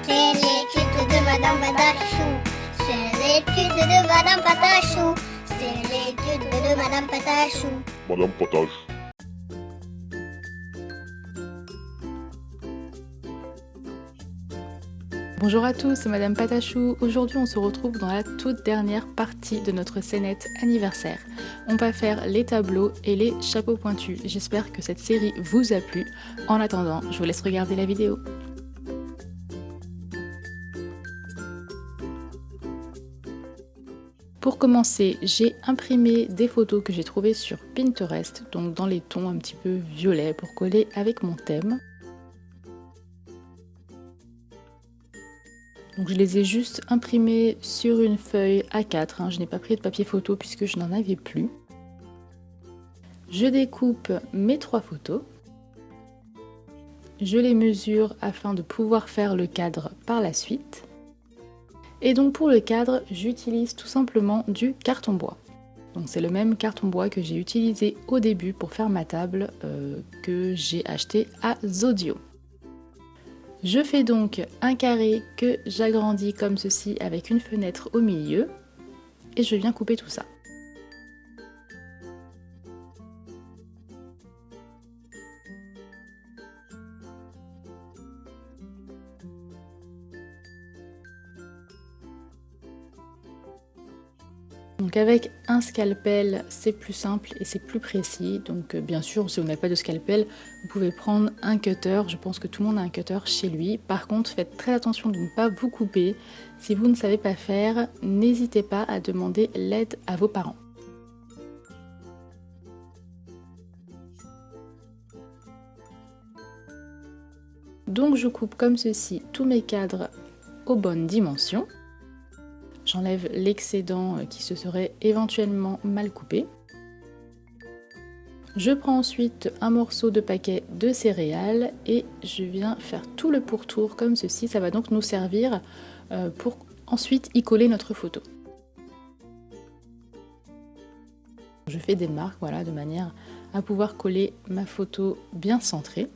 C'est l'étude de Madame Patachou. C'est l'étude de Madame Patachou. C'est l'étude de Madame Patachou. Madame Potage. Bonjour à tous, c'est Madame Patachou. Aujourd'hui, on se retrouve dans la toute dernière partie de notre scénette anniversaire. On va faire les tableaux et les chapeaux pointus. J'espère que cette série vous a plu. En attendant, je vous laisse regarder la vidéo. Pour commencer, j'ai imprimé des photos que j'ai trouvées sur Pinterest, donc dans les tons un petit peu violets pour coller avec mon thème. Donc je les ai juste imprimées sur une feuille A4, je n'ai pas pris de papier photo puisque je n'en avais plus. Je découpe mes 3 photos. Je les mesure afin de pouvoir faire le cadre par la suite. Et donc pour le cadre, j'utilise tout simplement du carton bois. Donc c'est le même carton bois que j'ai utilisé au début pour faire ma table que j'ai acheté à Zodio. Je fais donc un carré que j'agrandis comme ceci avec une fenêtre au milieu et je viens couper tout ça. Donc avec un scalpel, c'est plus simple et c'est plus précis. Donc bien sûr, si vous n'avez pas de scalpel, vous pouvez prendre un cutter. Je pense que tout le monde a un cutter chez lui. Par contre, faites très attention de ne pas vous couper. Si vous ne savez pas faire, n'hésitez pas à demander l'aide à vos parents. Donc je coupe comme ceci tous mes cadres aux bonnes dimensions. J'enlève l'excédent qui se serait éventuellement mal coupé. Je prends ensuite un morceau de paquet de céréales et je viens faire tout le pourtour comme ceci. Ça va donc nous servir pour ensuite y coller notre photo. Je fais des marques, voilà, de manière à pouvoir coller ma photo bien centrée.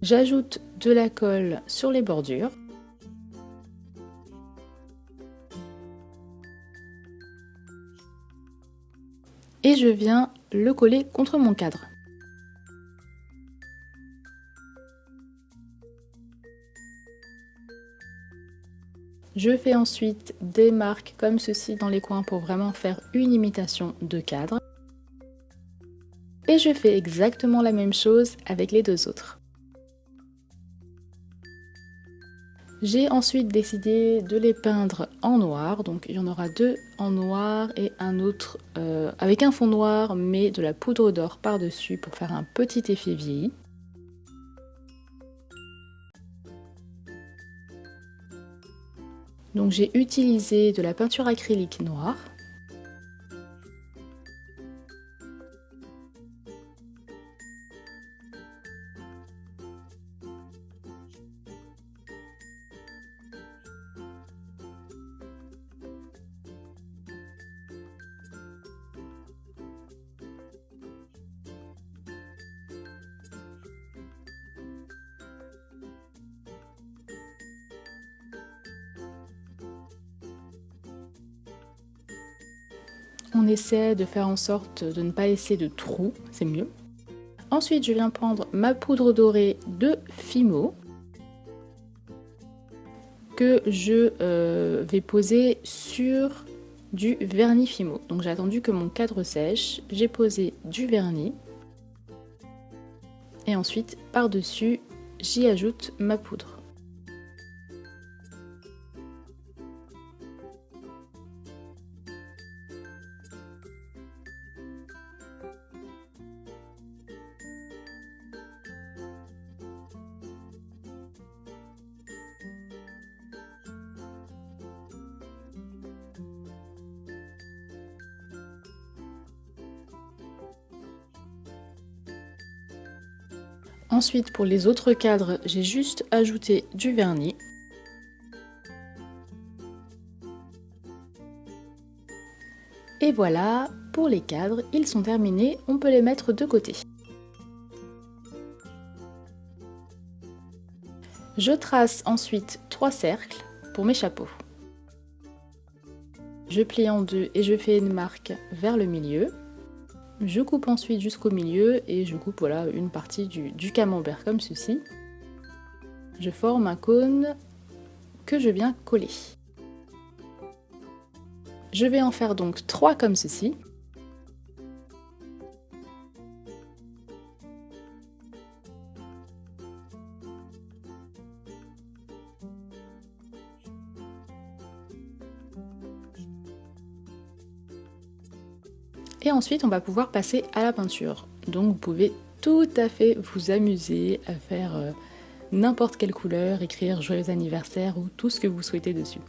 J'ajoute de la colle sur les bordures. Et je viens le coller contre mon cadre. Je fais ensuite des marques comme ceci dans les coins pour vraiment faire une imitation de cadre. Et je fais exactement la même chose avec les 2 autres. J'ai ensuite décidé de les peindre en noir, donc il y en aura 2 en noir et un autre avec un fond noir mais de la poudre d'or par-dessus pour faire un petit effet vieilli. Donc j'ai utilisé de la peinture acrylique noire. On essaie de faire en sorte de ne pas laisser de trous, c'est mieux. Ensuite, je viens prendre ma poudre dorée de Fimo que je vais poser sur du vernis Fimo. Donc j'ai attendu que mon cadre sèche, j'ai posé du vernis et ensuite par-dessus, j'y ajoute ma poudre. Ensuite, pour les autres cadres, j'ai juste ajouté du vernis. Et voilà, pour les cadres, ils sont terminés, on peut les mettre de côté. Je trace ensuite 3 cercles pour mes chapeaux. Je plie en deux et je fais une marque vers le milieu. Je coupe ensuite jusqu'au milieu et je coupe voilà, une partie du camembert comme ceci. Je forme un cône que je viens coller. Je vais en faire donc 3 comme ceci. Et ensuite, on va pouvoir passer à la peinture. Donc vous pouvez tout à fait vous amuser à faire n'importe quelle couleur, écrire joyeux anniversaire ou tout ce que vous souhaitez dessus.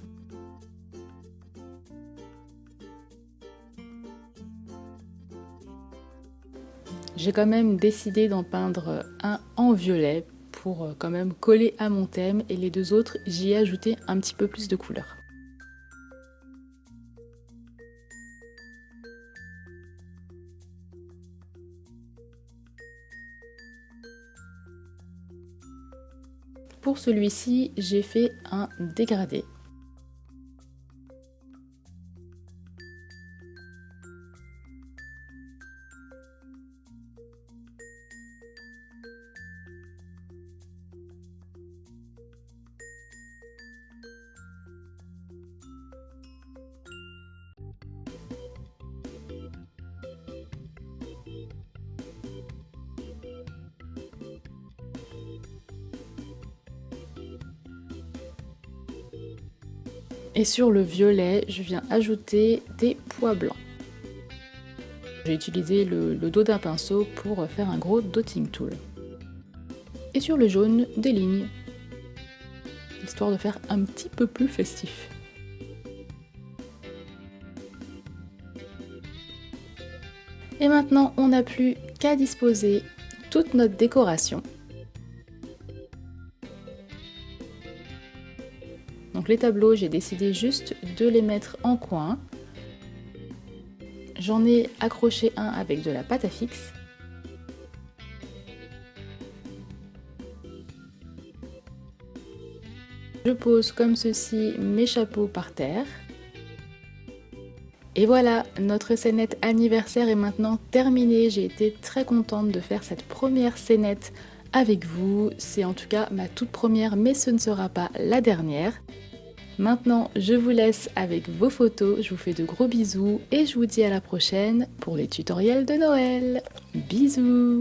J'ai quand même décidé d'en peindre un en violet pour quand même coller à mon thème et les deux autres, j'y ai ajouté un petit peu plus de couleur. Pour celui-ci, j'ai fait un dégradé. Et sur le violet, je viens ajouter des pois blancs. J'ai utilisé le dos d'un pinceau pour faire un gros dotting tool. Et sur le jaune, des lignes, histoire de faire un petit peu plus festif. Et maintenant, on n'a plus qu'à disposer toute notre décoration. Donc les tableaux, j'ai décidé juste de les mettre en coin. J'en ai accroché un avec de la pâte à fixe. Je pose comme ceci mes chapeaux par terre. Et voilà, notre scénette anniversaire est maintenant terminée. J'ai été très contente de faire cette première scénette avec vous. C'est en tout cas ma toute première, mais ce ne sera pas la dernière. Maintenant, je vous laisse avec vos photos, je vous fais de gros bisous et je vous dis à la prochaine pour les tutoriels de Noël. Bisous!